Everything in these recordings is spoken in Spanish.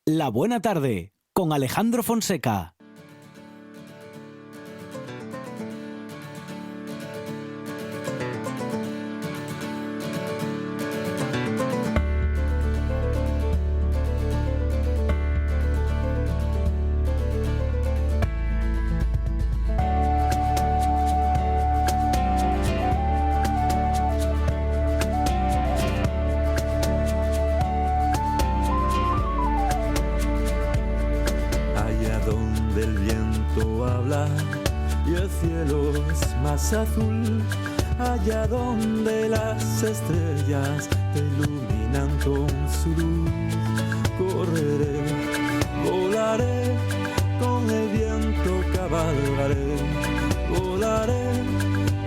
La Buena Tarde, con Alejandro Fonseca. Azul, allá donde las estrellas te iluminan con su luz, correré, volaré, con el viento cabalgaré, volaré,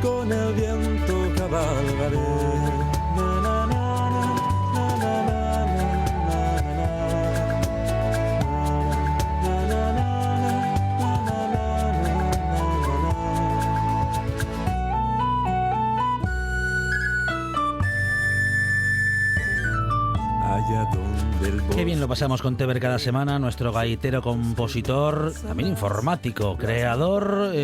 con el viento cabalgaré. Qué bien lo pasamos con Teber cada semana, nuestro gaitero, compositor, también informático, creador,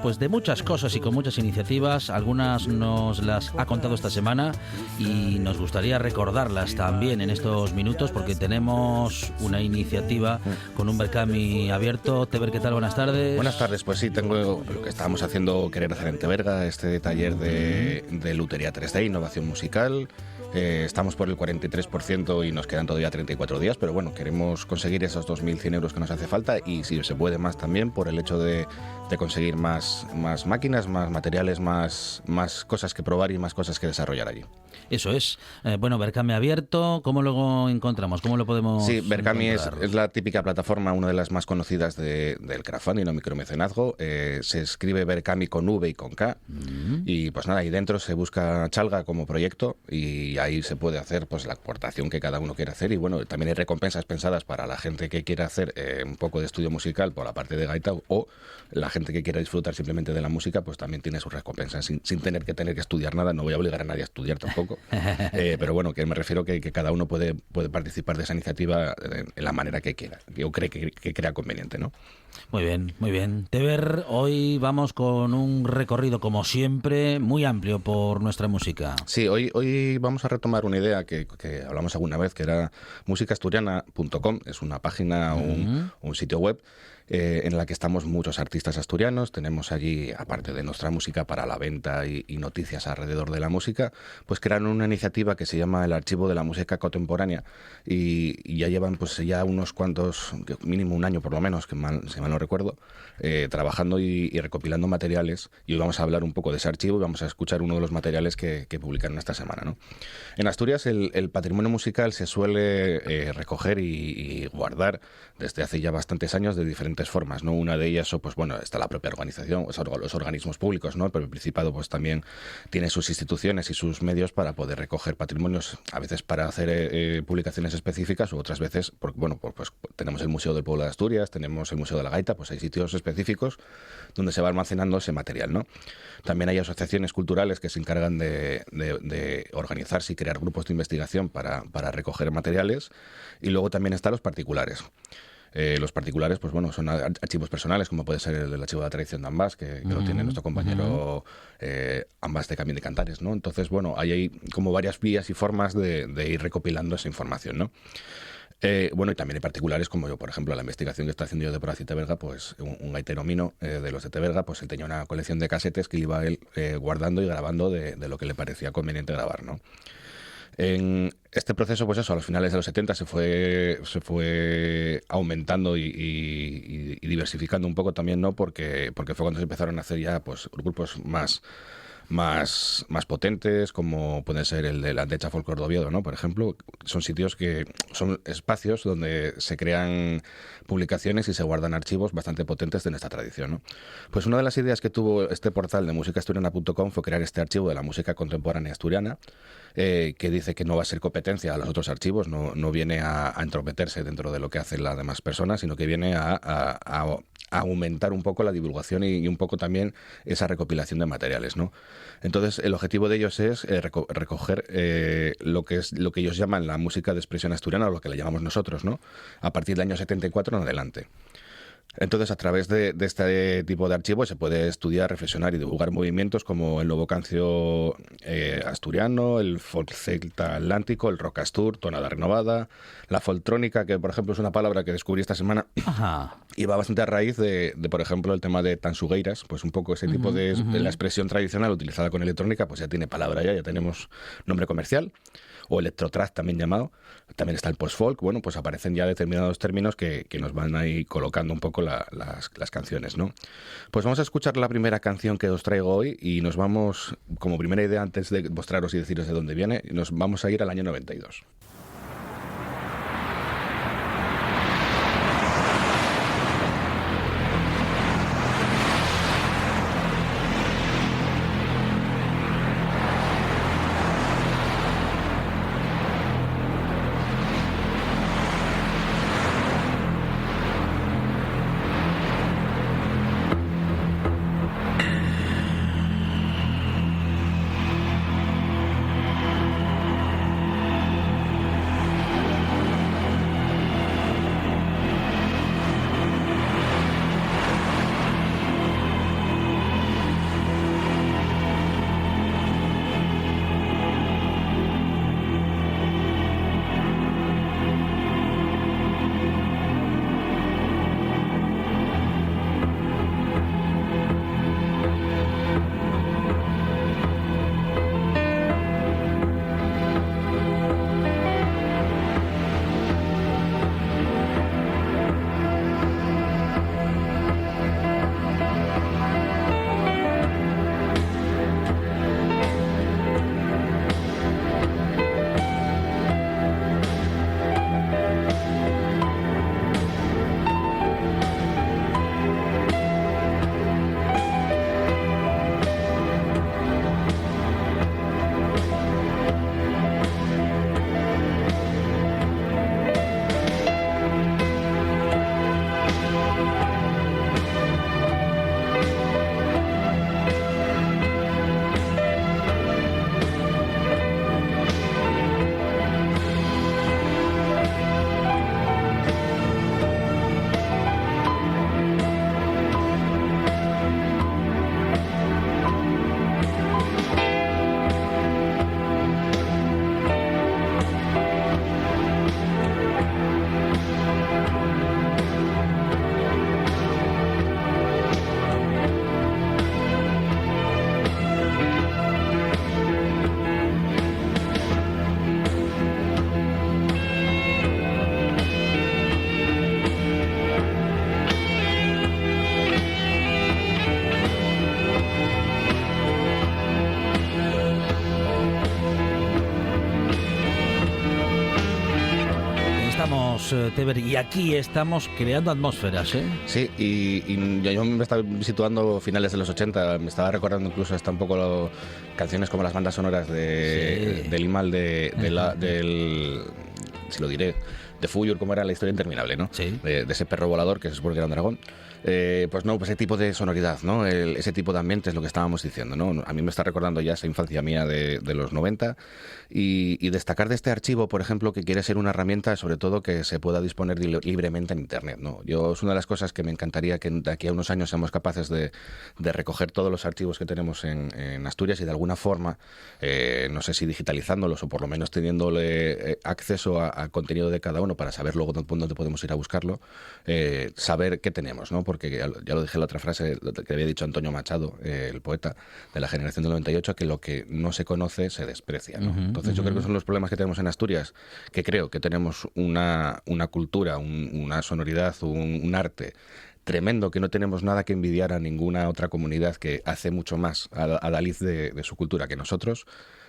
pues de muchas cosas y con muchas iniciativas. Algunas nos las ha contado esta semana y nos gustaría recordarlas también en estos minutos porque tenemos una iniciativa con un Berkami abierto. Teber, ¿qué tal? Buenas tardes. Buenas tardes, pues sí, tengo lo que estábamos haciendo, querer hacer en Teberga, este taller de lutería 3D, innovación musical. Estamos por el 43% y nos quedan todavía 34 días, pero bueno, queremos conseguir esos 2.100 euros que nos hace falta y si se puede más también por el hecho de conseguir más máquinas, más materiales, más cosas que probar y más cosas que desarrollar allí. Eso es. Berkami abierto, ¿cómo lo encontramos? ¿Cómo lo podemos Sí, Berkami es la típica plataforma, una de las más conocidas del crowdfunding o micromecenazgo. Se escribe Berkami con V y con K. Y pues nada, ahí dentro se busca Chalga como proyecto y ahí se puede hacer pues la aportación que cada uno quiera hacer. Y bueno, también hay recompensas pensadas para la gente que quiera hacer un poco de estudio musical por la parte de gaita o la gente que quiera disfrutar simplemente de la música, pues también tiene sus recompensas sin tener que estudiar nada. No voy a obligar a nadie a estudiar tampoco. Pero bueno, que me refiero que cada uno puede participar de esa iniciativa en la manera que quiera, que cree que crea conveniente, ¿no? Muy bien, muy bien. Teber, hoy vamos con un recorrido, como siempre, muy amplio por nuestra música. Sí, hoy vamos a retomar una idea que hablamos alguna vez, que era musicaasturiana.com. Es una página, un sitio web en la que estamos muchos artistas asturianos. Tenemos allí, aparte de nuestra música para la venta y noticias alrededor de la música, pues crearon una iniciativa que se llama el Archivo de la Música Contemporánea y ya llevan pues ya unos cuantos, mínimo un año por lo menos, si mal no recuerdo, trabajando y recopilando materiales, y hoy vamos a hablar un poco de ese archivo y vamos a escuchar uno de los materiales que publicaron esta semana, ¿no? En Asturias el patrimonio musical se suele recoger y guardar desde hace ya bastantes años de diferentes formas, ¿no? Una de ellas, pues bueno, está la propia organización, los organismos públicos, ¿no? Pero el Principado pues también tiene sus instituciones y sus medios para poder recoger patrimonios, a veces para hacer publicaciones específicas u otras veces, porque bueno, pues tenemos el Museo del Pueblo de Asturias, tenemos el Museo de la Gaita, pues hay sitios específicos donde se va almacenando ese material, ¿no? También hay asociaciones culturales que se encargan de organizarse y crear grupos de investigación para recoger materiales, y luego también están los particulares. Los particulares, pues bueno, son archivos personales, como puede ser el archivo de la tradición de Ambas, que lo tiene nuestro compañero Ambas de Camín de Cantares, ¿no? Entonces, bueno, hay como varias vías y formas de ir recopilando esa información, ¿no? Y también hay particulares, como yo, por ejemplo, la investigación que está haciendo yo de Proaci Teberga, pues un gaitero mino de los de Teberga, pues él tenía una colección de casetes que iba él guardando y grabando de lo que le parecía conveniente grabar, ¿no? En este proceso, pues eso, a los finales de los 70 se fue aumentando y diversificando un poco también, ¿no? Porque fue cuando se empezaron a hacer ya pues grupos más potentes, como puede ser el de la Andecha Folclor de Oviedo, ¿no? Por ejemplo, son sitios que son espacios donde se crean publicaciones y se guardan archivos bastante potentes de nuestra tradición, ¿no? Pues una de las ideas que tuvo este portal de musicaasturiana.com fue crear este archivo de la música contemporánea asturiana, que dice que no va a ser competencia a los otros archivos, no viene a entrometerse dentro de lo que hacen las demás personas, sino que viene a aumentar un poco la divulgación y un poco también esa recopilación de materiales, ¿no? Entonces, el objetivo de ellos es recoger lo que ellos llaman la música de expresión asturiana, o lo que le llamamos nosotros, ¿no? A partir del año 74 en adelante. Entonces, a través de este tipo de archivos se puede estudiar, reflexionar y divulgar movimientos como el nuevo cancio asturiano, el folk celta atlántico, el rock astur, tonada renovada, la foltrónica, que por ejemplo es una palabra que descubrí esta semana. Ajá. Y va bastante a raíz de, por ejemplo, el tema de tansugueiras, pues un poco ese tipo de la expresión tradicional utilizada con electrónica, pues ya tiene palabra, ya tenemos nombre comercial, o electrotrad también llamado. También está el post-folk. Bueno, pues aparecen ya determinados términos que nos van ahí colocando un poco las canciones, ¿no? Pues vamos a escuchar la primera canción que os traigo hoy y nos vamos, como primera idea antes de mostraros y deciros de dónde viene, nos vamos a ir al año 92. Teber, y aquí estamos creando atmósferas, ¿eh? Sí, y yo me estaba situando finales de los 80, me estaba recordando incluso hasta un poco canciones como las bandas sonoras del Imal, del si lo diré, de Fuyur, como era La historia interminable, ¿no? Sí. De ese perro volador que se supone que era un dragón. Pues no, pues ese tipo de sonoridad, ¿no? Ese tipo de ambiente es lo que estábamos diciendo, ¿no? A mí me está recordando ya esa infancia mía de los 90 y destacar de este archivo, por ejemplo, que quiere ser una herramienta, sobre todo, que se pueda disponer libremente en Internet, ¿no? Es una de las cosas que me encantaría que de aquí a unos años seamos capaces de recoger todos los archivos que tenemos en Asturias y de alguna forma, no sé si digitalizándolos o por lo menos teniéndole acceso a contenido de cada uno para saber luego dónde podemos ir a buscarlo, saber qué tenemos, ¿no? Porque ya lo dije en la otra frase que había dicho Antonio Machado, el poeta de la generación del 98, que lo que no se conoce se desprecia, ¿no? Entonces yo creo que son los problemas que tenemos en Asturias, que creo que tenemos una cultura, una sonoridad, un arte tremendo, que no tenemos nada que envidiar a ninguna otra comunidad que hace mucho más a la lid de su cultura que nosotros.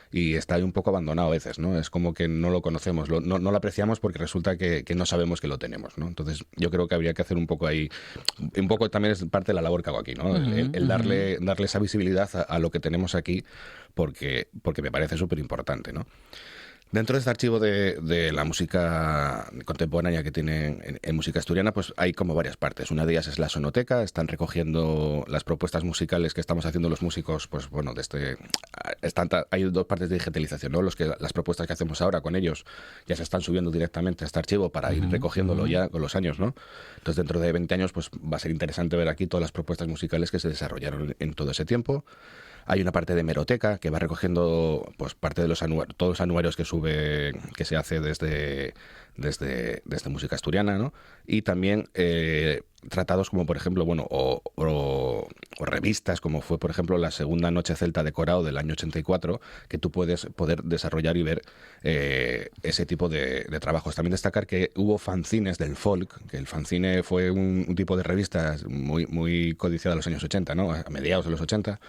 Y está ahí un poco abandonado a veces, ¿no? Es como que no lo conocemos, no lo apreciamos porque resulta que no sabemos que lo tenemos, ¿no? Entonces yo creo que habría que hacer un poco ahí, un poco también es parte de la labor que hago aquí, ¿no? El darle esa visibilidad a lo que tenemos aquí porque me parece súper importante, ¿no? Dentro de este archivo de la música contemporánea que tienen en música asturiana, pues hay como varias partes. Una de ellas es la sonoteca, están recogiendo las propuestas musicales que estamos haciendo los músicos, pues bueno, hay dos partes de digitalización, ¿no? Las propuestas que hacemos ahora con ellos ya se están subiendo directamente a este archivo para ir recogiéndolo ya con los años, ¿no? Entonces, dentro de 20 años, pues va a ser interesante ver aquí todas las propuestas musicales que se desarrollaron en todo ese tiempo. Hay una parte de hemeroteca que va recogiendo pues parte de todos los anuarios que se hace desde música asturiana, ¿no? Y también tratados como, por ejemplo, bueno, o revistas, como fue, por ejemplo, la segunda Noche Celta de Corao del año 84, que tú puedes poder desarrollar y ver ese tipo de trabajos. También destacar que hubo fanzines del folk, que el fanzine fue un tipo de revistas muy codiciada en los años 80, ¿no? A mediados de los 80,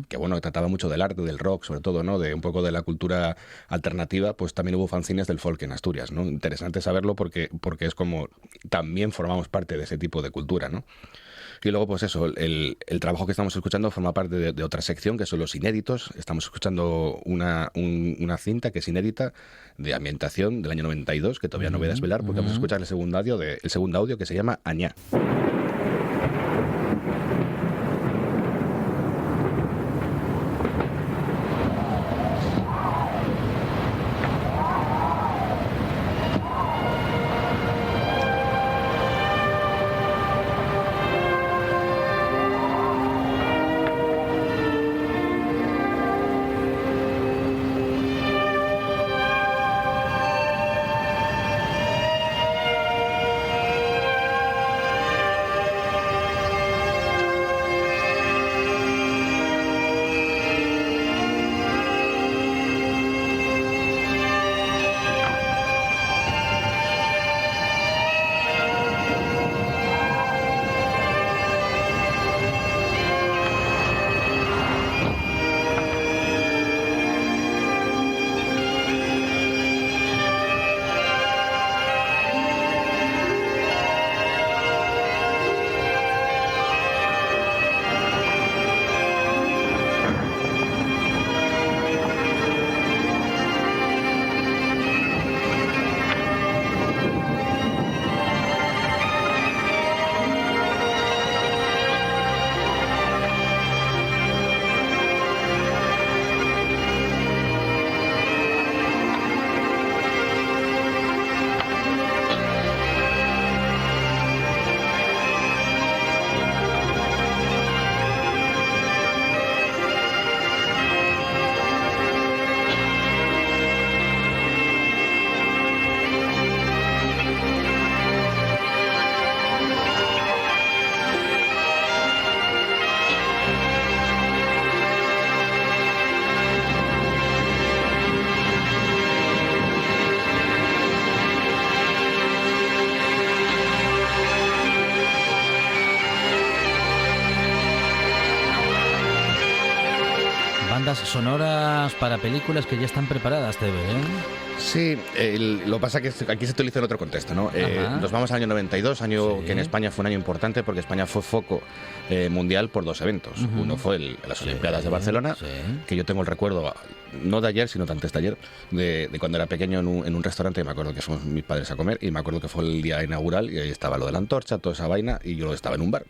que bueno, que trataba mucho del arte, del rock, sobre todo, ¿no? De un poco de la cultura alternativa. Pues también hubo fanzines del folk en Asturias, ¿no? Interesante saberlo porque es como también formamos parte de ese tipo de cultura, ¿no? Y luego, pues eso, el trabajo que estamos escuchando forma parte de otra sección, que son los inéditos. Estamos escuchando una cinta que es inédita de ambientación del año 92, que todavía no voy a desvelar, porque vamos a escuchar el segundo audio que se llama Añá. Bandas sonoras para películas que ya están preparadas, TV, ¿eh? Sí, lo que pasa es que aquí se utiliza en otro contexto, ¿no? Nos vamos al año 92, año que en España fue un año importante porque España fue foco mundial por dos eventos. Uno fue las Olimpiadas de Barcelona, que yo tengo el recuerdo, no de ayer, sino de antes de ayer, de cuando era pequeño en un restaurante, y me acuerdo que fuimos mis padres a comer, y me acuerdo que fue el día inaugural, y ahí estaba lo de la antorcha, toda esa vaina, y yo estaba en un bar.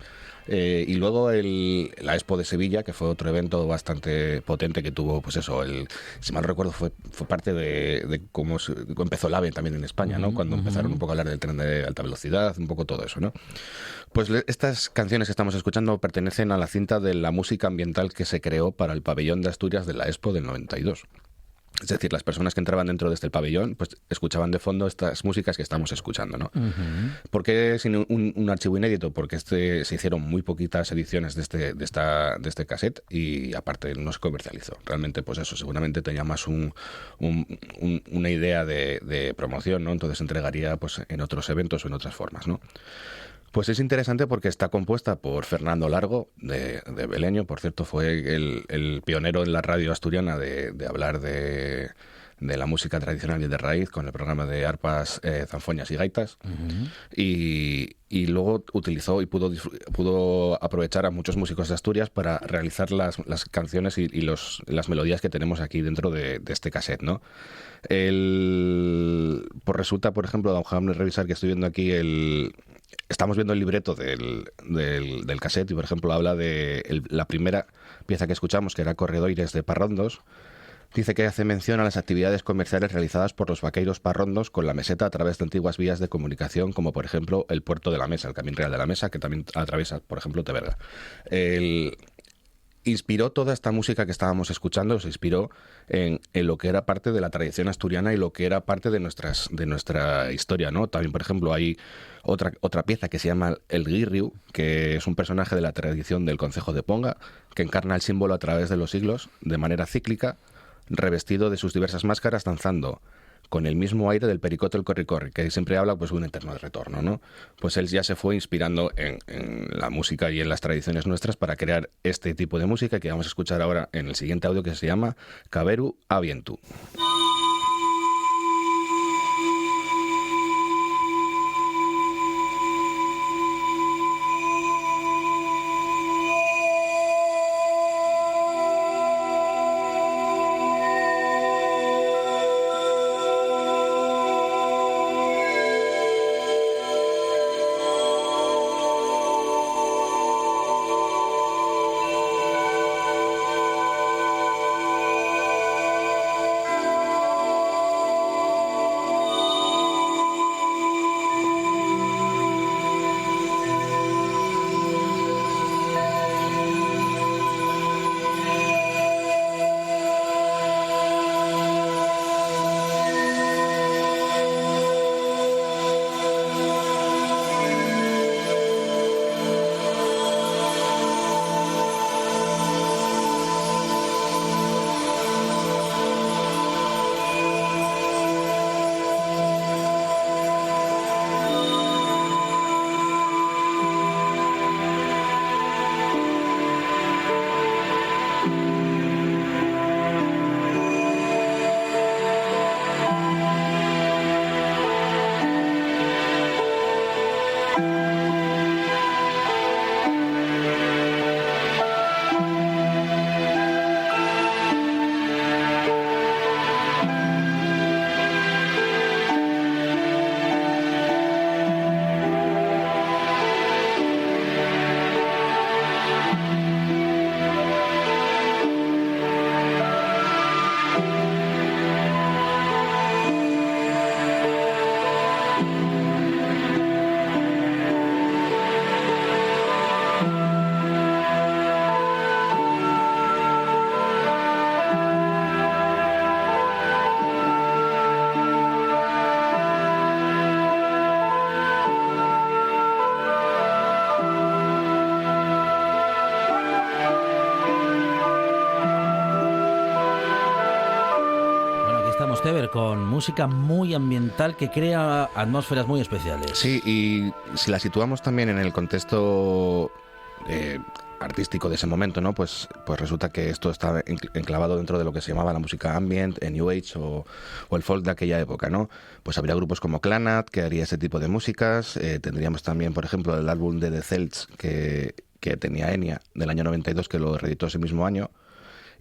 Y luego la Expo de Sevilla, que fue otro evento bastante potente que tuvo, pues eso, si mal recuerdo, fue parte de cómo empezó el AVE también en España, ¿no? Cuando empezaron un poco a hablar del tren de alta velocidad, un poco todo eso, ¿no? Pues estas canciones que estamos escuchando pertenecen a la cinta de la música ambiental que se creó para el pabellón de Asturias de la Expo del 92. Es decir, las personas que entraban dentro de este pabellón pues escuchaban de fondo estas músicas que estamos escuchando, ¿no? ¿Por qué sin un archivo inédito? Porque se hicieron muy poquitas ediciones de este cassette y aparte no se comercializó. Realmente, pues eso, seguramente tenía más una idea de promoción, ¿no? Entonces se entregaría pues en otros eventos o en otras formas, ¿no? Pues es interesante porque está compuesta por Fernando Largo, de Beleño. Por cierto, fue el pionero en la radio asturiana de hablar de de la música tradicional y de raíz con el programa de arpas, zanfoñas y gaitas. Y luego utilizó y pudo aprovechar a muchos músicos de Asturias para realizar las canciones y las melodías que tenemos aquí dentro de este cassette, ¿no? Pues resulta, por ejemplo, déjame revisar que estoy viendo aquí estamos viendo el libreto del cassette y, por ejemplo, habla de la primera pieza que escuchamos, que era Corredoires de Parrondos. Dice que hace mención a las actividades comerciales realizadas por los vaqueiros parrondos con la meseta a través de antiguas vías de comunicación, como por ejemplo el puerto de la Mesa, el Camín Real de la Mesa, que también atraviesa, por ejemplo, Teverga. Inspiró toda esta música que estábamos escuchando, se inspiró en lo que era parte de la tradición asturiana y lo que era parte de nuestra historia, ¿no? También, por ejemplo, hay otra pieza que se llama El Guirriu, que es un personaje de la tradición del concejo de Ponga, que encarna el símbolo a través de los siglos, de manera cíclica, revestido de sus diversas máscaras, danzando con el mismo aire del pericote el corri-corri, que siempre habla pues de un eterno retorno, ¿no? Pues él ya se fue inspirando en la música y en las tradiciones nuestras para crear este tipo de música que vamos a escuchar ahora en el siguiente audio, que se llama Caberu Avientu. Tever, con música muy ambiental que crea atmósferas muy especiales. Sí, y si la situamos también en el contexto artístico de ese momento, ¿no? Pues resulta que esto está enclavado dentro de lo que se llamaba la música ambient, el New Age o el folk de aquella época, ¿no? Pues habría grupos como Clanat que haría ese tipo de músicas. Tendríamos también, por ejemplo, el álbum de The Celts que tenía Enya del año 92, que lo reeditó ese mismo año.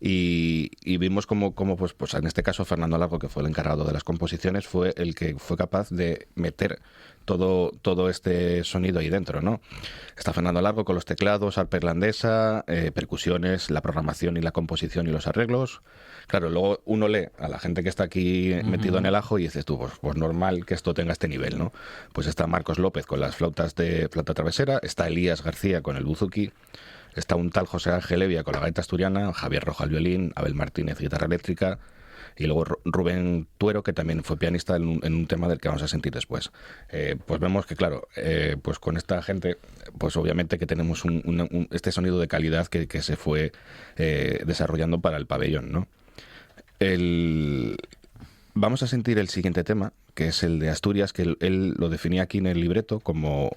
Y vimos como pues en este caso Fernando Largo, que fue el encargado de las composiciones, fue el que fue capaz de meter todo este sonido ahí dentro, ¿no? Está Fernando Largo con los teclados, arpa irlandesa, percusiones, la programación y la composición y los arreglos. Claro, luego uno lee a la gente que está aquí metido en el ajo y dices tú, pues normal que esto tenga este nivel, ¿no? Pues está Marcos López con las flautas de flauta travesera, está Elías García con el buzuki, está un tal José Ángel Evia con la gaita asturiana, Javier Rojo al violín, Abel Martínez guitarra eléctrica y luego Rubén Tuero, que también fue pianista en un tema del que vamos a sentir después. Pues vemos que, claro, pues con esta gente, pues obviamente que tenemos este sonido de calidad que se fue desarrollando para el pabellón, ¿no? Vamos a sentir el siguiente tema, que es el de Asturias, que él lo definía aquí en el libreto como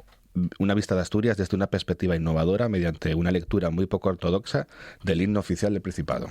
una vista de Asturias desde una perspectiva innovadora mediante una lectura muy poco ortodoxa del himno oficial del Principado.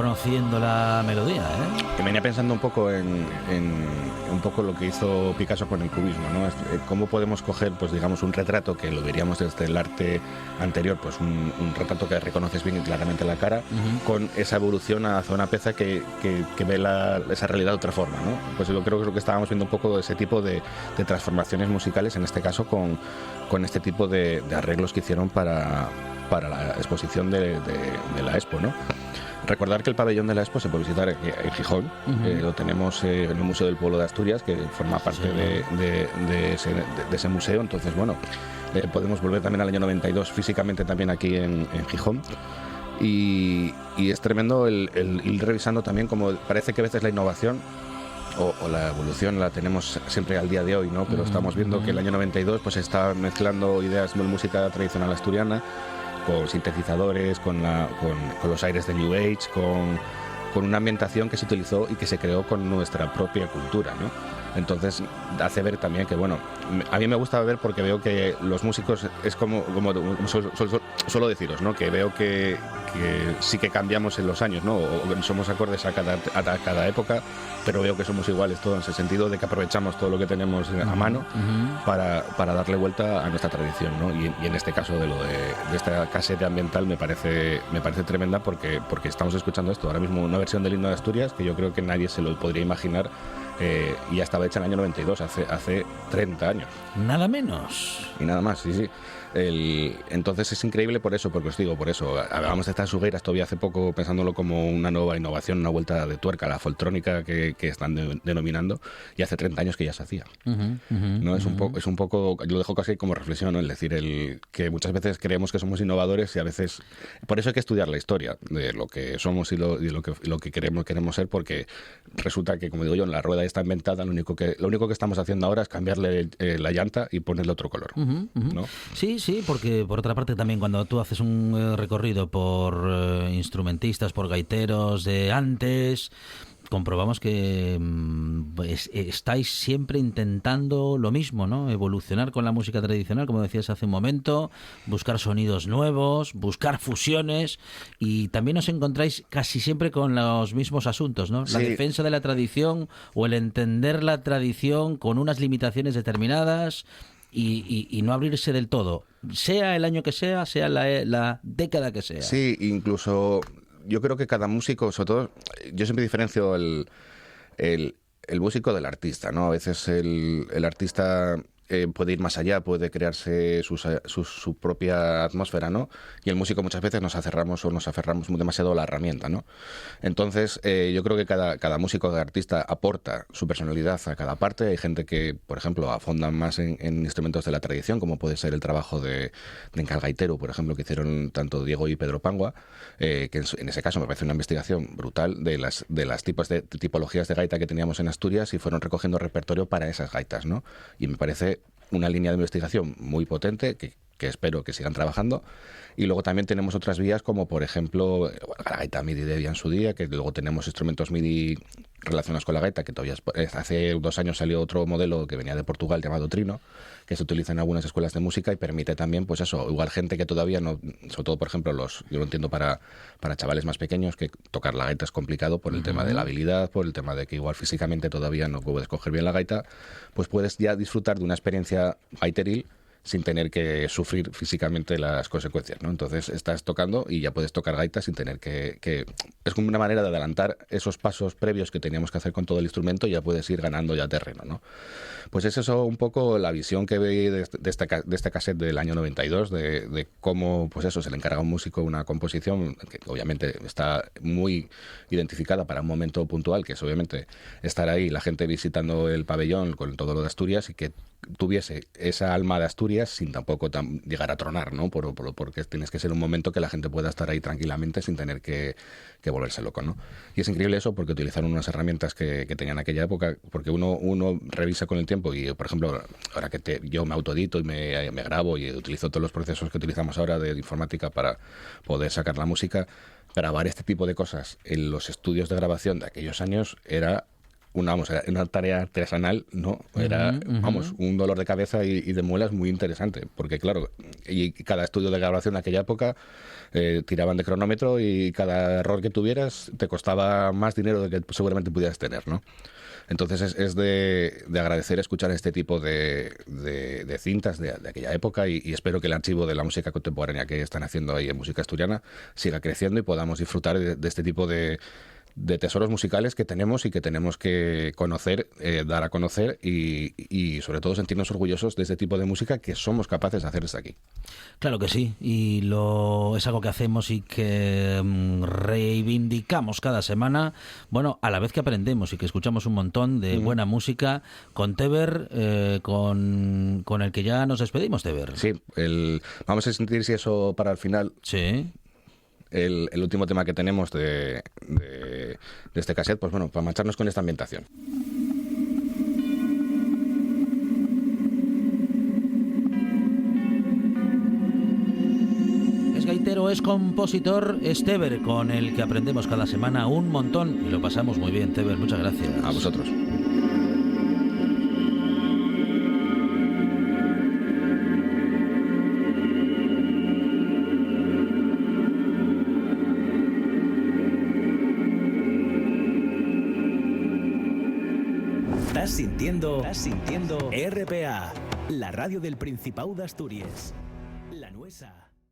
reconociendo la melodía, ¿eh? Que venía pensando un poco en un poco lo que hizo Picasso con el cubismo, ¿no? Cómo podemos coger, pues digamos, un retrato que lo veríamos desde el arte anterior, pues un retrato que reconoces bien y claramente la cara, con esa evolución hacia una pieza que ve esa realidad de otra forma, ¿no? Pues yo creo que estábamos viendo un poco ese tipo de transformaciones musicales, en este caso con este tipo de arreglos que hicieron para la exposición de la Expo, ¿no? Recordar que el pabellón de la Expo se puede visitar en Gijón, lo tenemos en el Museo del Pueblo de Asturias, que forma parte de ese museo. Entonces, bueno, podemos volver también al año 92 físicamente también aquí en Gijón. Y es tremendo el ir revisando también, como parece que a veces la innovación o la evolución la tenemos siempre al día de hoy, ¿no? Pero estamos viendo que el año 92 pues está mezclando ideas de música tradicional asturiana con sintetizadores, con los aires de New Age, con una ambientación que se utilizó y que se creó con nuestra propia cultura, ¿no? Entonces hace ver también que, bueno, a mí me gusta ver porque veo que los músicos es como suelo deciros, ¿no? Que veo que sí que cambiamos en los años, ¿no? O somos acordes a cada época, pero veo que somos iguales todos en ese sentido de que aprovechamos todo lo que tenemos a mano para darle vuelta a nuestra tradición, ¿no? Y en este caso de esta casete ambiental me parece tremenda porque estamos escuchando esto ahora mismo, una versión del himno de Asturias que yo creo que nadie se lo podría imaginar. Y ya estaba hecha en el año 92, hace 30 años. Nada menos. Y nada más, sí. Entonces es increíble por eso, porque os digo, por eso. Hablábamos de estas sugueiras todavía hace poco, pensándolo como una nueva innovación, una vuelta de tuerca, la foltrónica que están denominando, y hace 30 años que ya se hacía. ¿No? Es un poco, yo lo dejo casi como reflexión, ¿no? Es decir, que muchas veces creemos que somos innovadores y a veces... Por eso hay que estudiar la historia de lo que somos y lo que queremos ser, porque resulta que, como digo yo, en la rueda está inventada, lo único que estamos haciendo ahora es cambiarle la llanta y ponerle otro color, ¿no? Sí, porque por otra parte también cuando tú haces un recorrido por instrumentistas, por gaiteros de antes, comprobamos que estáis siempre intentando lo mismo, ¿no? Evolucionar con la música tradicional, como decías hace un momento, buscar sonidos nuevos, buscar fusiones, y también os encontráis casi siempre con los mismos asuntos, ¿no? La defensa de la tradición o el entender la tradición con unas limitaciones determinadas y no abrirse del todo, sea el año que sea la década que sea. Sí, incluso... Yo creo que cada músico, sobre todo, yo siempre diferencio el músico del artista, ¿no? A veces el artista puede ir más allá, puede crearse su propia atmósfera, ¿no? Y el músico muchas veces nos aferramos demasiado a la herramienta, ¿no? Entonces, yo creo que cada músico, cada artista aporta su personalidad a cada parte. Hay gente que, por ejemplo, afonda más en instrumentos de la tradición, como puede ser el trabajo de Encal Gaitero, por ejemplo, que hicieron tanto Diego y Pedro Pangua, que en ese caso me parece una investigación brutal de las tipologías de gaita que teníamos en Asturias y fueron recogiendo repertorio para esas gaitas, ¿no? Y me parece una línea de investigación muy potente que espero que sigan trabajando. Y luego también tenemos otras vías como, por ejemplo, la gaita MIDI de Debian en su día, que luego tenemos instrumentos MIDI relacionados con la gaita, que todavía hace 2 años salió otro modelo que venía de Portugal llamado Trino, que se utiliza en algunas escuelas de música y permite también, pues eso, igual gente que todavía no, sobre todo, por ejemplo, yo lo entiendo para chavales más pequeños, que tocar la gaita es complicado por el tema de la habilidad, por el tema de que igual físicamente todavía no puedes coger bien la gaita, pues puedes ya disfrutar de una experiencia gaiteril sin tener que sufrir físicamente las consecuencias, ¿no? Entonces estás tocando y ya puedes tocar gaita sin tener que... Es como una manera de adelantar esos pasos previos que teníamos que hacer con todo el instrumento y ya puedes ir ganando ya terreno, ¿no? Pues es eso un poco la visión que veí de este cassette del año 92, de cómo, pues eso, se le encarga a un músico una composición que obviamente está muy identificada para un momento puntual, que es obviamente estar ahí, la gente visitando el pabellón con todo lo de Asturias y que tuviese esa alma de Asturias sin tampoco llegar a tronar, ¿no? Porque tienes que ser un momento que la gente pueda estar ahí tranquilamente sin tener que volverse loco, ¿no? Y es increíble eso porque utilizaron unas herramientas que tenían en aquella época, porque uno revisa con el tiempo y, por ejemplo, ahora que yo me autoedito y me grabo y utilizo todos los procesos que utilizamos ahora de informática para poder sacar la música, grabar este tipo de cosas en los estudios de grabación de aquellos años era era una tarea artesanal, ¿no? Era, vamos, un dolor de cabeza y de muelas muy interesante, porque claro, y cada estudio de grabación en aquella época tiraban de cronómetro y cada error que tuvieras te costaba más dinero del que seguramente pudieras tener, ¿no? Entonces es de agradecer escuchar este tipo de cintas de aquella época y espero que el archivo de la música contemporánea que están haciendo ahí en Música Asturiana siga creciendo y podamos disfrutar de este tipo de tesoros musicales que tenemos y que tenemos que conocer, dar a conocer y sobre todo sentirnos orgullosos de este tipo de música que somos capaces de hacer desde aquí. Claro que sí, y es algo que hacemos y que reivindicamos cada semana, bueno, a la vez que aprendemos y que escuchamos un montón de buena música con Teber, con el que ya nos despedimos, Teber. Sí, vamos a sentir si eso para el final. Sí. El último tema que tenemos de este cassette, pues bueno, para marcharnos con esta ambientación. Es gaitero, es compositor, es Teber, con el que aprendemos cada semana un montón y lo pasamos muy bien, Teber, muchas gracias. A vosotros. Estás sintiendo RPA, la radio del Principado de Asturias. La Nuesa.